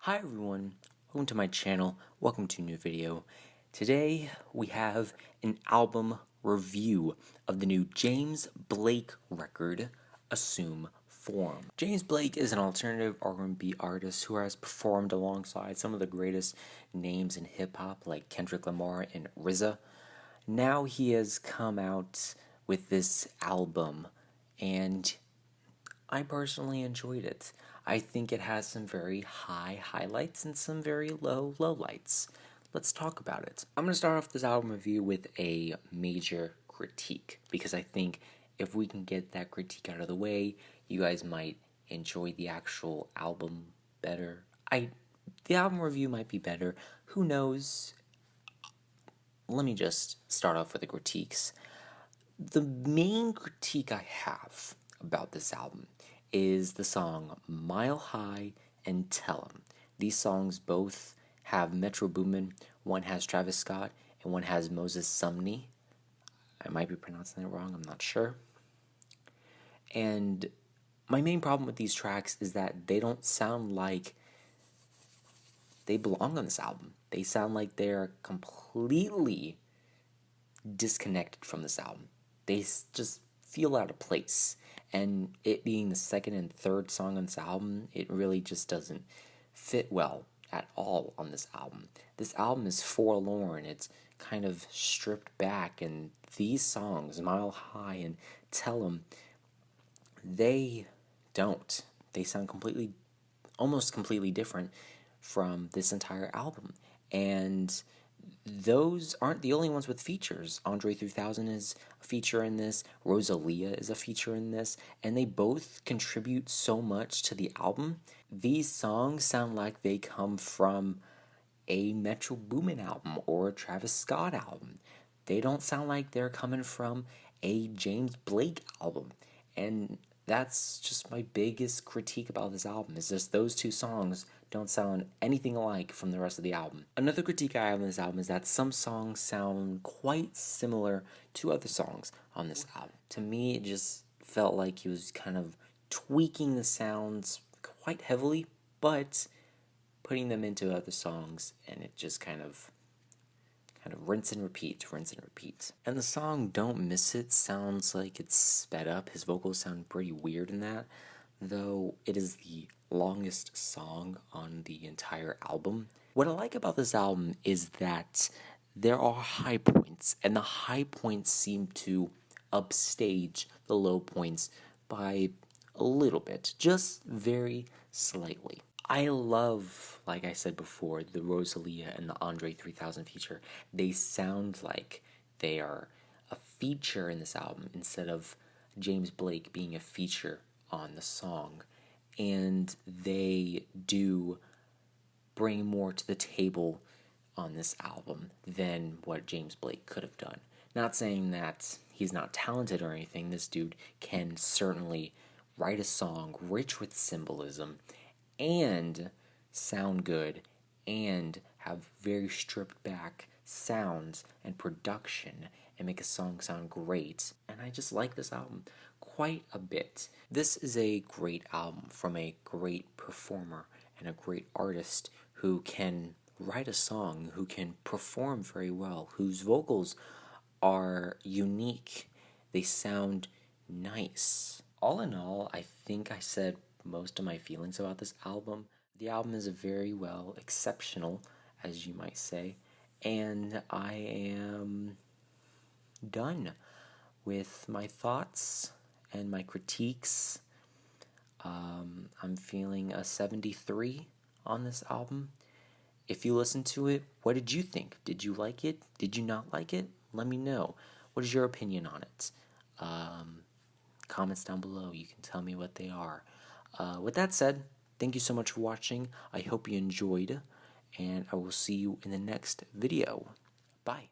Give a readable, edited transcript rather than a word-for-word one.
Hi everyone, welcome to my channel, welcome to a new video. Today we have an album review of the new James Blake record, Assume Form. James Blake is an alternative R&B artist who has performed alongside some of the greatest names in hip-hop like Kendrick Lamar and RZA. Now he has come out with this album and I personally enjoyed it. I think it has some very high highlights and some very low lowlights. Let's talk about it. I'm going to start off this album review with a major critique because I think if we can get that critique out of the way, you guys might enjoy the actual album better. The album review might be better. Who knows? Let me just start off with the critiques. The main critique I have about this album is the song Mile High and Tell 'Em. These songs both have Metro Boomin. One has Travis Scott and one has Moses Sumney. I might be pronouncing it wrong, I'm not sure. And my main problem with these tracks is that they don't sound like they belong on this album. They sound like they're completely disconnected from this album. They just feel out of place. And it being the second and third song on this album, it really just doesn't fit well at all on this album. This album is forlorn. It's kind of stripped back, and these songs, Mile High and Tell 'Em, they don't. They sound almost completely different from this entire album. And those aren't the only ones with features. Andre 3000 is a feature in this, Rosalia is a feature in this, and they both contribute so much to the album. These songs sound like they come from a Metro Boomin album or a Travis Scott album. They don't sound like they're coming from a James Blake album. And that's just my biggest critique about this album, is just those two songs don't sound anything alike from the rest of the album. Another critique I have on this album is that some songs sound quite similar to other songs on this album. To me, it just felt like he was kind of tweaking the sounds quite heavily, but putting them into other songs, and it just kind of rinse and repeat. And the song Don't Miss It sounds like it's sped up. His vocals sound pretty weird in that, though it is the longest song on the entire album. What I like about this album is that there are high points, and the high points seem to upstage the low points by a little bit, just very slightly. I love, like I said before, the Rosalia and the Andre 3000 feature. They sound like they are a feature in this album instead of James Blake being a feature on the song. And they do bring more to the table on this album than what James Blake could have done. Not saying that he's not talented or anything. This dude can certainly write a song rich with symbolism and sound good and have very stripped back sounds and production and make a song sound great. And I just like this album quite a bit. This is a great album from a great performer and a great artist who can write a song, who can perform very well, whose vocals are unique. They sound nice. All in all, I think I said most of my feelings about this album. The album is very well exceptional, as you might say, and I am done with my thoughts and my critiques. I'm feeling a 73 on this album. If you listened to it, what did you think? Did you like it? Did you not like it? Let me know. What is your opinion on it? Comments down below. You can tell me what they are. With that said, thank you so much for watching. I hope you enjoyed, and I will see you in the next video. Bye.